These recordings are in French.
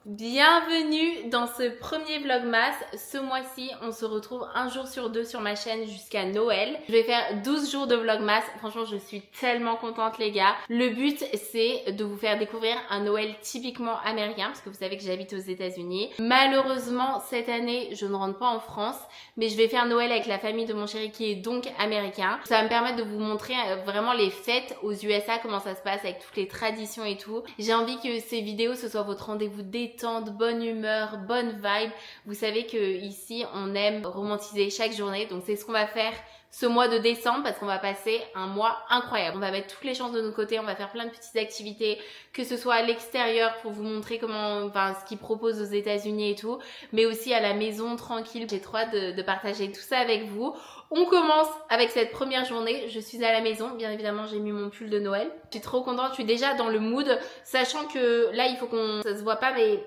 Bienvenue dans ce premier vlogmas. Ce mois-ci, on se retrouve un jour sur deux sur ma chaîne jusqu'à Noël. Je vais faire 12 jours de vlogmas. Franchement, je suis tellement contente les gars. Le but, c'est de vous faire découvrir un Noël typiquement américain parce que vous savez que j'habite aux États-Unis. Malheureusement, cette année, je ne rentre pas en France, mais je vais faire Noël avec la famille de mon chéri qui est donc américain. Ça va me permettre de vous montrer vraiment les fêtes aux USA, comment ça se passe avec toutes les traditions et tout. J'ai envie que ces vidéos, ce soit votre rendez-vous détente, bonne humeur, bonne vibe. Vous savez que ici on aime romantiser chaque journée, donc c'est ce qu'on va faire ce mois de décembre parce qu'on va passer un mois incroyable. On va mettre toutes les chances de notre côté, on va faire plein de petites activités, que ce soit à l'extérieur pour vous montrer ce qu'ils proposent aux États-Unis et tout, mais aussi à la maison tranquille. J'ai trop hâte de partager tout ça avec vous. On commence avec cette première journée. Je suis à la maison, bien évidemment j'ai mis mon pull de Noël. Je suis trop contente, je suis déjà dans le mood, sachant que là il faut ça se voit pas, mais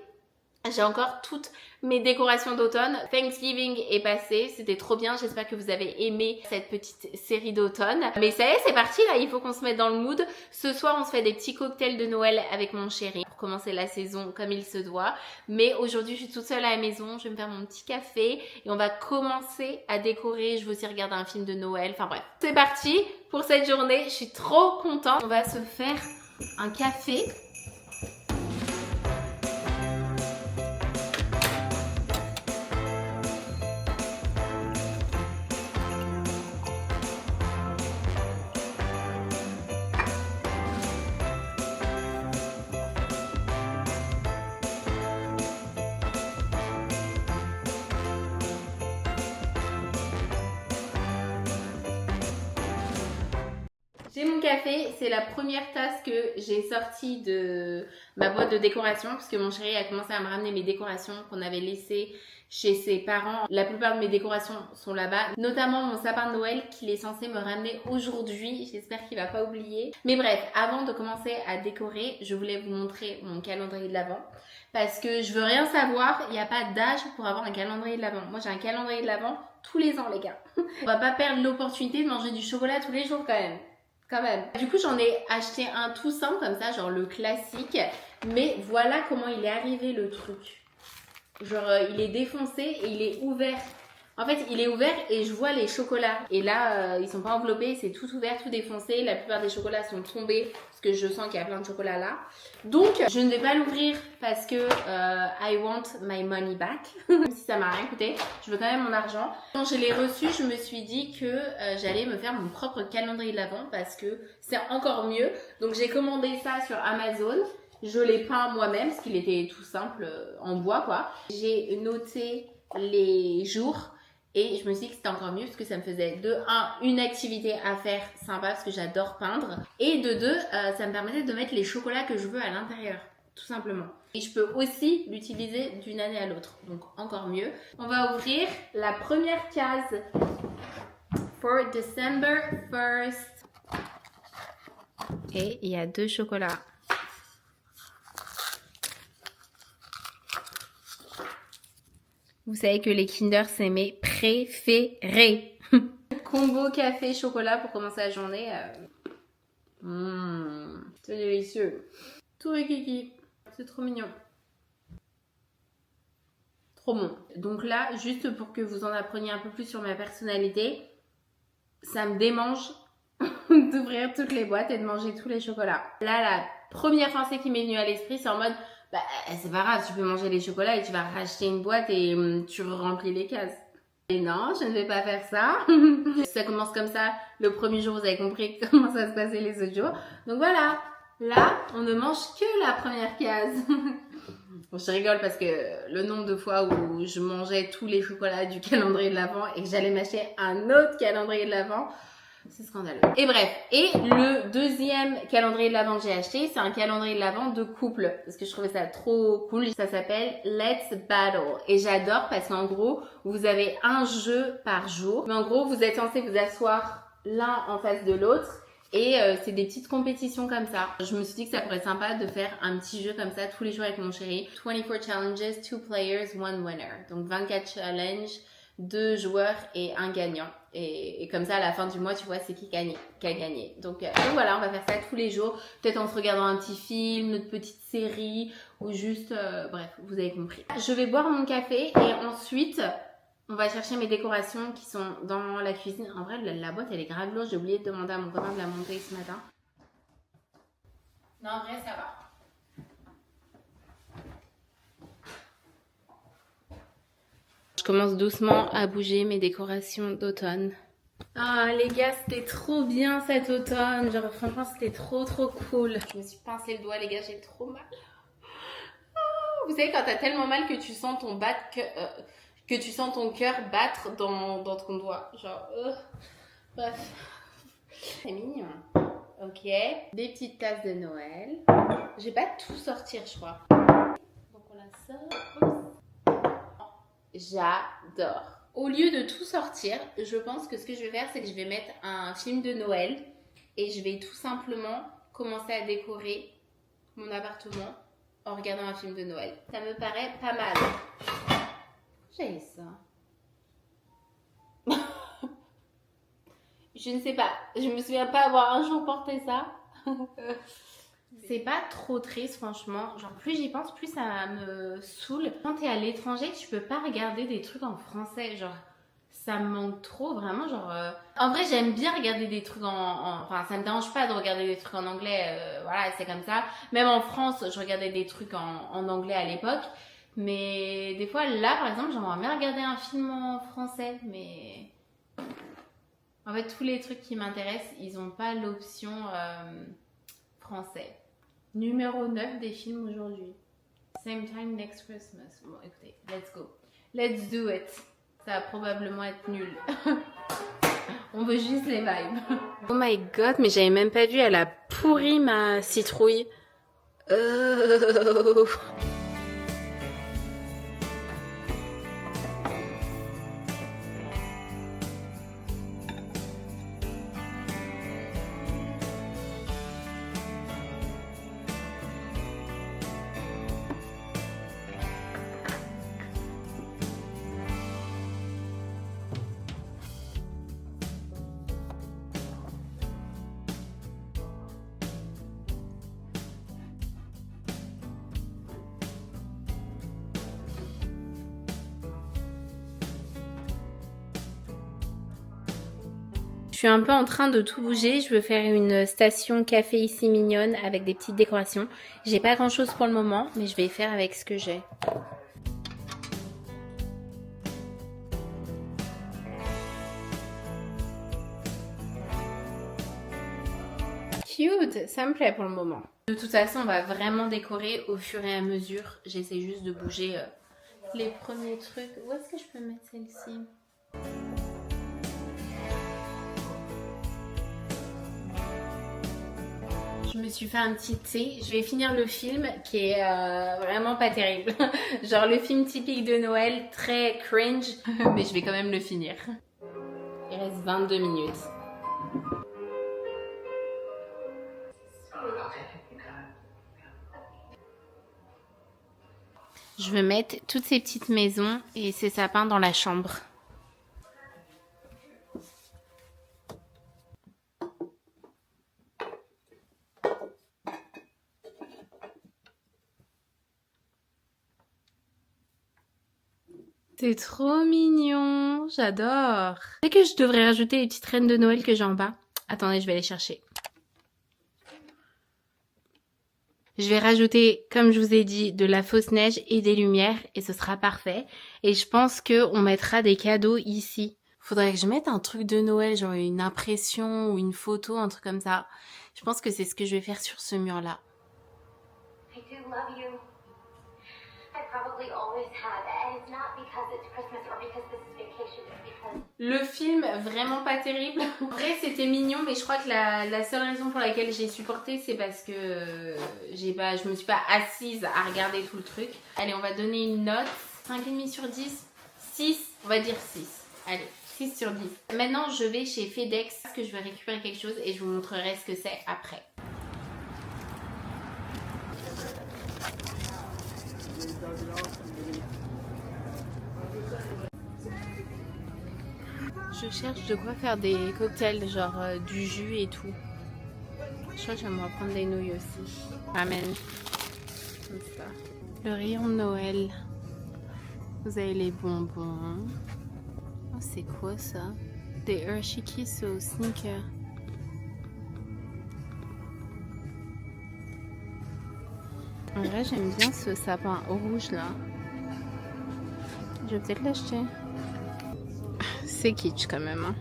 j'ai encore toutes mes décorations d'automne. Thanksgiving est passé, c'était trop bien. J'espère que vous avez aimé cette petite série d'automne. Mais ça y est, c'est parti là, il faut qu'on se mette dans le mood. Ce soir, on se fait des petits cocktails de Noël avec mon chéri pour commencer la saison comme il se doit. Mais aujourd'hui, je suis toute seule à la maison, je vais me faire mon petit café et on va commencer à décorer. Je vais aussi regarder un film de Noël. Enfin bref, c'est parti pour cette journée. Je suis trop contente. On va se faire un café. J'ai mon café, c'est la première tasse que j'ai sortie de ma boîte de décoration parce que mon chéri a commencé à me ramener mes décorations qu'on avait laissées chez ses parents. La plupart de mes décorations sont là-bas, notamment mon sapin de Noël qu'il est censé me ramener aujourd'hui. J'espère qu'il va pas oublier. Mais bref, avant de commencer à décorer, je voulais vous montrer mon calendrier de l'Avent parce que je veux rien savoir, il n'y a pas d'âge pour avoir un calendrier de l'Avent. Moi j'ai un calendrier de l'Avent tous les ans les gars. On va pas perdre l'opportunité de manger du chocolat tous les jours quand même. Du coup, j'en ai acheté un tout simple comme ça, genre le classique. Mais voilà comment il est arrivé le truc. Genre, il est défoncé et il est ouvert. En fait, il est ouvert et je vois les chocolats. Et là, ils sont pas enveloppés, c'est tout ouvert, tout défoncé. La plupart des chocolats sont tombés parce que je sens qu'il y a plein de chocolat là. Donc, je ne vais pas l'ouvrir parce que I want my money back. Même si ça m'a rien coûté, je veux quand même mon argent. Quand je l'ai reçu, je me suis dit que j'allais me faire mon propre calendrier de l'Avent parce que c'est encore mieux. Donc, j'ai commandé ça sur Amazon. Je l'ai peint moi-même parce qu'il était tout simple en bois quoi. J'ai noté les jours. Et je me suis dit que c'était encore mieux parce que ça me faisait de 1, une activité à faire sympa parce que j'adore peindre. Et de 2, ça me permettait de mettre les chocolats que je veux à l'intérieur, tout simplement. Et je peux aussi l'utiliser d'une année à l'autre, donc encore mieux. On va ouvrir la première case for December 1st. Et il y a 2 chocolats. Vous savez que les Kinder, c'est mes préférés. Combo café chocolat pour commencer la journée. C'est délicieux. Tout rikiki. C'est trop mignon. Trop bon. Donc là, juste pour que vous en appreniez un peu plus sur ma personnalité, ça me démange d'ouvrir toutes les boîtes et de manger tous les chocolats. Là, la première pensée qui m'est venue à l'esprit, c'est en mode... Bah, c'est pas grave, tu peux manger les chocolats et tu vas racheter une boîte et tu remplis les cases. Et non, je ne vais pas faire ça. Ça commence comme ça. Le premier jour, vous avez compris comment ça se passait les autres jours. Donc voilà, là, on ne mange que la première case. Bon, je rigole parce que le nombre de fois où je mangeais tous les chocolats du calendrier de l'Avent et que j'allais m'acheter un autre calendrier de l'Avent, c'est scandaleux. Et bref, et le deuxième calendrier de l'Avent que j'ai acheté, c'est un calendrier de l'Avent de couple. Parce que je trouvais ça trop cool. Ça s'appelle Let's Battle. Et j'adore parce qu'en gros, vous avez un jeu par jour. Mais en gros, vous êtes censé vous asseoir l'un en face de l'autre. Et c'est des petites compétitions comme ça. Je me suis dit que ça pourrait être sympa de faire un petit jeu comme ça tous les jours avec mon chéri. 24 challenges, 2 players, 1 winner. Donc 24 challenges. 2 joueurs et un gagnant. Et comme ça, à la fin du mois, tu vois, c'est qui a gagné. Donc voilà, on va faire ça tous les jours. Peut-être en se regardant un petit film, notre petite série, ou juste... bref, vous avez compris. Je vais boire mon café et ensuite, on va chercher mes décorations qui sont dans la cuisine. En vrai, la boîte, elle est grave lourde. J'ai oublié de demander à mon copain de la monter ce matin. Non, en vrai, ça va. Je commence doucement à bouger mes décorations d'automne. Ah les gars, c'était trop bien cet automne. Genre franchement, c'était trop cool. Je me suis pincé le doigt les gars, j'ai trop mal. Oh, vous savez quand t'as tellement mal que tu sens ton cœur battre dans ton doigt. Genre, bref. C'est mignon. Ok. Des petites tasses de Noël. Je vais pas tout sortir, je crois. Donc on la sort. J'adore. Au lieu de tout sortir, je pense que ce que je vais faire, c'est que je vais mettre un film de Noël et je vais tout simplement commencer à décorer mon appartement en regardant un film de Noël. Ça me paraît pas mal. J'ai ça. Je ne sais pas. Je me souviens pas avoir un jour porté ça. C'est pas trop triste franchement, genre plus j'y pense plus ça me saoule. Quand t'es à l'étranger tu peux pas regarder des trucs en français, genre ça me manque trop vraiment genre... En vrai j'aime bien regarder des trucs enfin ça me dérange pas de regarder des trucs en anglais, voilà c'est comme ça. Même en France je regardais des trucs en anglais à l'époque, mais des fois là par exemple j'aimerais bien regarder un film en français, mais... En fait tous les trucs qui m'intéressent ils ont pas l'option français. Numéro 9 des films aujourd'hui. Same time next Christmas. Bon, écoutez, let's go. Let's do it. Ça va probablement être nul. On veut juste les vibes. Oh my god, mais j'avais même pas vu, elle a pourri ma citrouille. Je suis un peu en train de tout bouger, je veux faire une station café ici mignonne avec des petites décorations. J'ai pas grand chose pour le moment, mais je vais faire avec ce que j'ai. Cute, ça me plaît pour le moment. De toute façon, on va vraiment décorer au fur et à mesure. J'essaie juste de bouger les premiers trucs. Où est-ce que je peux mettre celle-ci ? Je me suis fait un petit thé. Je vais finir le film qui est vraiment pas terrible. Genre le film typique de Noël, très cringe. Mais je vais quand même le finir. Il reste 22 minutes. Je veux mettre toutes ces petites maisons et ces sapins dans la chambre. C'est trop mignon, j'adore. C'est que je devrais rajouter les petites reines de Noël que j'ai en bas. Attendez, je vais les chercher. Je vais rajouter, comme je vous ai dit, de la fausse neige et des lumières et ce sera parfait. Et je pense qu'on mettra des cadeaux ici. Faudrait que je mette un truc de Noël, genre une impression ou une photo, un truc comme ça. Je pense que c'est ce que je vais faire sur ce mur-là. I do love you. I probably always have, and it's not because it's Christmas or because this is vacation, it's because... Le film, vraiment pas terrible. En vrai, c'était mignon, mais je crois que la seule raison pour laquelle j'ai supporté, c'est parce que je me suis pas assise à regarder tout le truc. Allez, on va donner une note. 5,5 sur 10. 6, on va dire 6. Allez, 6 sur 10. Maintenant, je vais chez FedEx parce que je vais récupérer quelque chose et je vous montrerai ce que c'est après. Je cherche de quoi faire des cocktails, genre du jus et tout. Je crois que je vais me reprendre des nouilles aussi. Amen. Comme ça. Le rayon de Noël. Vous avez les bonbons. Oh, c'est quoi ça? Des Hershey Kiss au sneaker. En vrai, j'aime bien ce sapin rouge là. Je vais peut-être l'acheter. C'est kitsch quand même. Hein.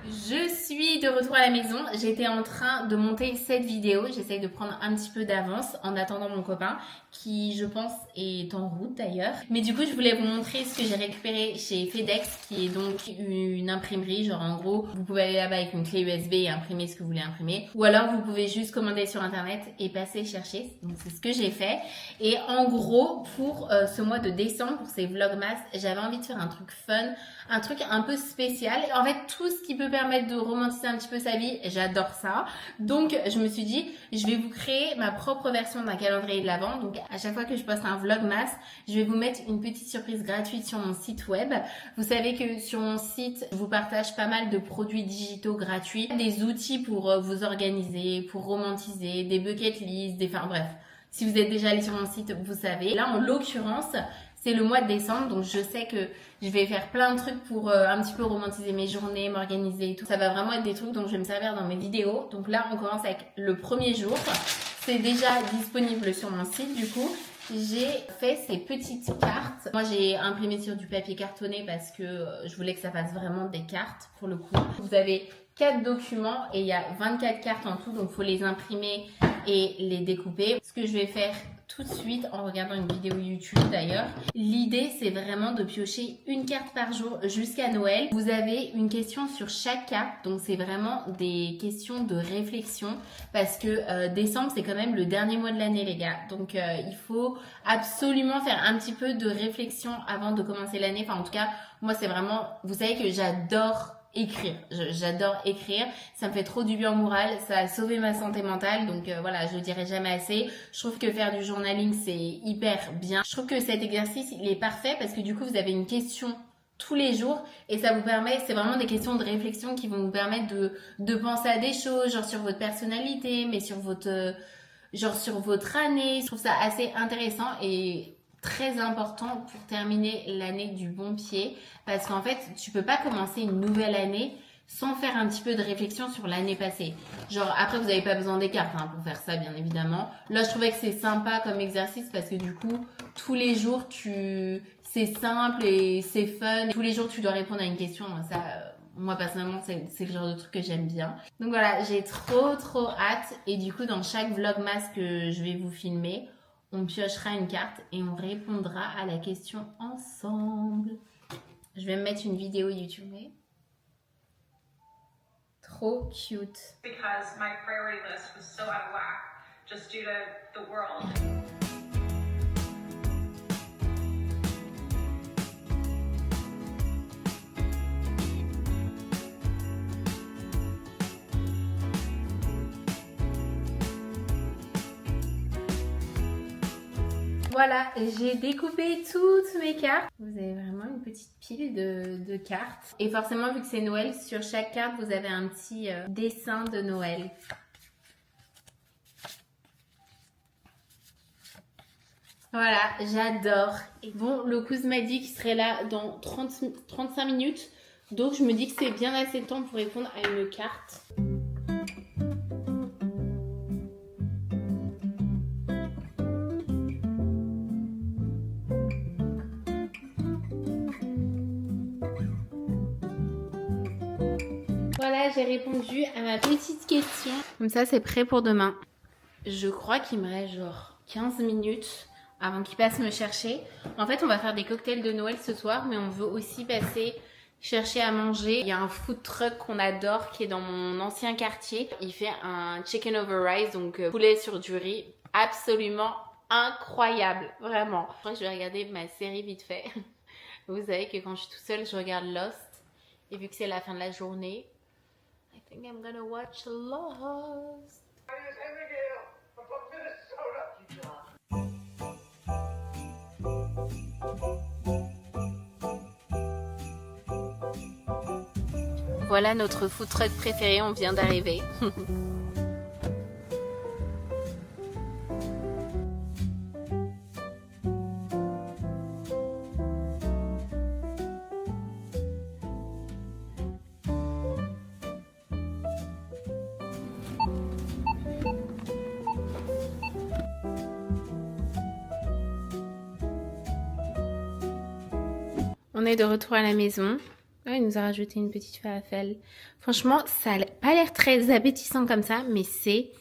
Je suis de retour à la maison. J'étais en train de monter cette vidéo. J'essaye de prendre un petit peu d'avance en attendant mon copain qui, je pense, est en route d'ailleurs. Mais du coup, je voulais vous montrer ce que j'ai récupéré chez FedEx, qui est donc une imprimerie. Genre, en gros, vous pouvez aller là-bas avec une clé USB et imprimer ce que vous voulez imprimer. Ou alors, vous pouvez juste commander sur Internet et passer chercher. Donc, c'est ce que j'ai fait. Et en gros, pour ce mois de décembre, pour ces Vlogmas, j'avais envie de faire un truc fun, un truc un peu spécial. En fait, tout ce qui peut permettre de romantiser un petit peu sa vie, j'adore ça. Donc, je me suis dit, je vais vous créer ma propre version d'un calendrier de l'Avent. Donc, à chaque fois que je poste un Vlogmas, je vais vous mettre une petite surprise gratuite sur mon site web. Vous savez que sur mon site, je vous partage pas mal de produits digitaux gratuits, des outils pour vous organiser, pour romantiser, des bucket lists, enfin bref. Si vous êtes déjà allé sur mon site, vous savez. Là, en l'occurrence, c'est le mois de décembre, donc je sais que je vais faire plein de trucs pour un petit peu romantiser mes journées, m'organiser et tout. Ça va vraiment être des trucs dont je vais me servir dans mes vidéos. Donc là, on commence avec le premier jour. C'est déjà disponible sur mon site du coup. J'ai fait ces petites cartes. Moi, j'ai imprimé sur du papier cartonné parce que je voulais que ça fasse vraiment des cartes pour le coup. Vous avez 4 documents et il y a 24 cartes en tout, donc il faut les imprimer et les découper. Ce que je vais faire tout de suite en regardant une vidéo YouTube d'ailleurs. L'idée, c'est vraiment de piocher une carte par jour jusqu'à Noël. Vous avez une question sur chaque carte, donc c'est vraiment des questions de réflexion parce que décembre, c'est quand même le dernier mois de l'année, les gars. Donc, il faut absolument faire un petit peu de réflexion avant de commencer l'année. Enfin, en tout cas, moi, c'est vraiment... Vous savez que j'adore écrire. J'adore écrire. Ça me fait trop du bien au moral. Ça a sauvé ma santé mentale. Donc voilà, je le dirai jamais assez. Je trouve que faire du journaling, c'est hyper bien. Je trouve que cet exercice, il est parfait parce que du coup, vous avez une question tous les jours et ça vous permet, c'est vraiment des questions de réflexion qui vont vous permettre de penser à des choses, genre sur votre personnalité, mais sur votre, genre sur votre année. Je trouve ça assez intéressant et très important pour terminer l'année du bon pied parce qu'en fait tu peux pas commencer une nouvelle année sans faire un petit peu de réflexion sur l'année passée. Genre après vous n'avez pas besoin des cartes hein, pour faire ça bien évidemment. Là je trouvais que c'est sympa comme exercice parce que du coup tous les jours c'est simple et c'est fun. Tous les jours tu dois répondre à une question. Ça moi personnellement c'est le genre de truc que j'aime bien. Donc voilà, j'ai trop hâte et du coup dans chaque vlogmas que je vais vous filmer, on piochera une carte et on répondra à la question ensemble. Je vais me mettre une vidéo YouTube. Trop cute. Because my priority list was so out of whack just due to the world. Voilà, j'ai découpé toutes mes cartes. Vous avez vraiment une petite pile de cartes. Et forcément, vu que c'est Noël, sur chaque carte, vous avez un petit dessin de Noël. Voilà, j'adore. Bon, le cousin m'a dit qu'il serait là dans 35 minutes. Donc, je me dis que c'est bien assez de temps pour répondre à une carte. Voilà, j'ai répondu à ma petite question. Comme ça, c'est prêt pour demain. Je crois qu'il me reste genre 15 minutes avant qu'il passe me chercher. En fait, on va faire des cocktails de Noël ce soir, mais on veut aussi passer chercher à manger. Il y a un food truck qu'on adore qui est dans mon ancien quartier. Il fait un chicken over rice, donc poulet sur du riz. Absolument incroyable, vraiment. Je crois que je vais regarder ma série vite fait. Vous savez que quand je suis toute seule, je regarde Lost. Et vu que c'est la fin de la journée, I think I'm gonna watch Lost. Voilà notre food truck préféré, on vient d'arriver. On est de retour à la maison. Ah, il nous a rajouté une petite falafel. Franchement, ça n'a pas l'air très appétissant comme ça, mais c'est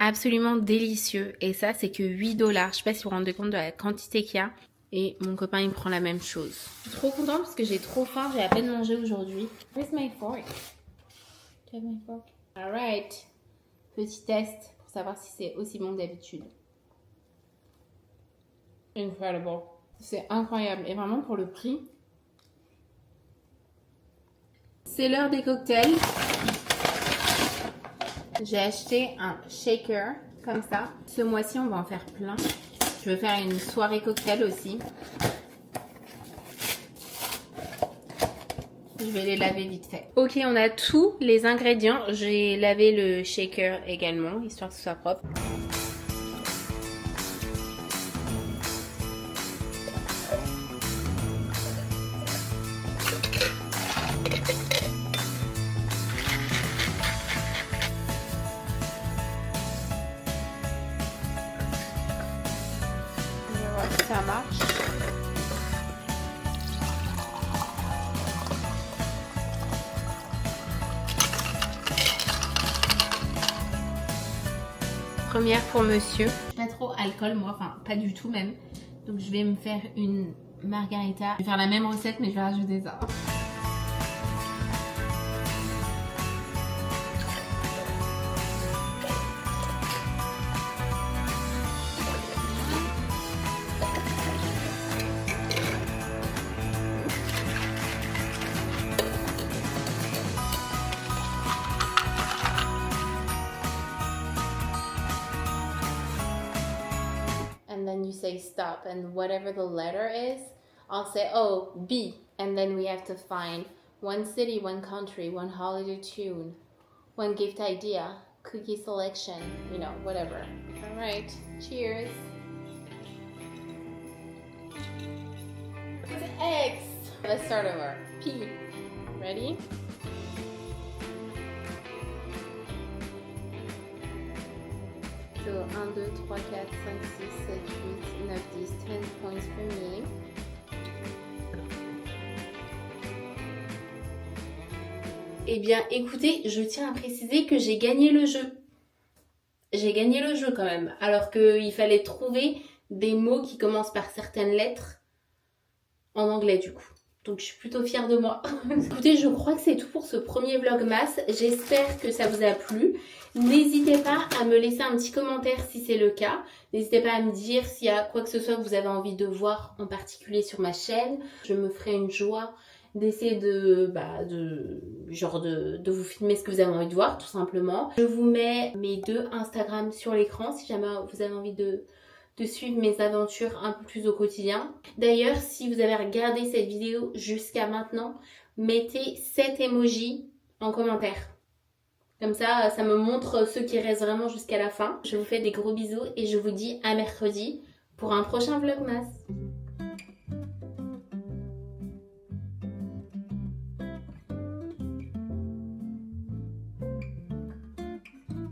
absolument délicieux. Et ça, c'est que 8 $. Je sais pas si vous vous rendez compte de la quantité qu'il y a. Et mon copain, il prend la même chose. Je suis trop contente parce que j'ai trop faim. J'ai à peine mangé aujourd'hui. Where's my fork? Do you have my fork? Alright. Petit test pour savoir si c'est aussi bon que d'habitude. Incredible. C'est incroyable. Et vraiment, pour le prix... C'est l'heure des cocktails. J'ai acheté un shaker comme ça. Ce mois-ci, on va en faire plein. Je vais faire une soirée cocktail aussi. Je vais les laver vite fait. Ok, on a tous les ingrédients. J'ai lavé le shaker également, histoire que ce soit propre. Ça marche. Première pour monsieur. Pas trop alcool moi, enfin pas du tout même. Donc je vais me faire une margarita. Je vais faire la même recette mais je vais rajouter ça. And then you say stop, and whatever the letter is, I'll say, oh, B. And then we have to find one city, one country, one holiday tune, one gift idea, cookie selection, you know, whatever. All right, cheers. It's X. Let's start over. P. Ready? So 1, 2, 3, 4, 5, 6, 7, 8, 9, 10, 10 points for me. Eh bien, écoutez, je tiens à préciser que j'ai gagné le jeu. J'ai gagné le jeu quand même. Alors qu'il fallait trouver des mots qui commencent par certaines lettres en anglais du coup. Donc je suis plutôt fière de moi. Écoutez, je crois que c'est tout pour ce premier vlogmas. J'espère que ça vous a plu. N'hésitez pas à me laisser un petit commentaire si c'est le cas. N'hésitez pas à me dire s'il y a quoi que ce soit que vous avez envie de voir en particulier sur ma chaîne. Je me ferai une joie d'essayer de vous filmer ce que vous avez envie de voir tout simplement. Je vous mets mes 2 Instagram sur l'écran si jamais vous avez envie de suivre mes aventures un peu plus au quotidien. D'ailleurs, si vous avez regardé cette vidéo jusqu'à maintenant, mettez 7 emojis en commentaire. Comme ça, ça me montre ceux qui restent vraiment jusqu'à la fin. Je vous fais des gros bisous et je vous dis à mercredi pour un prochain vlogmas.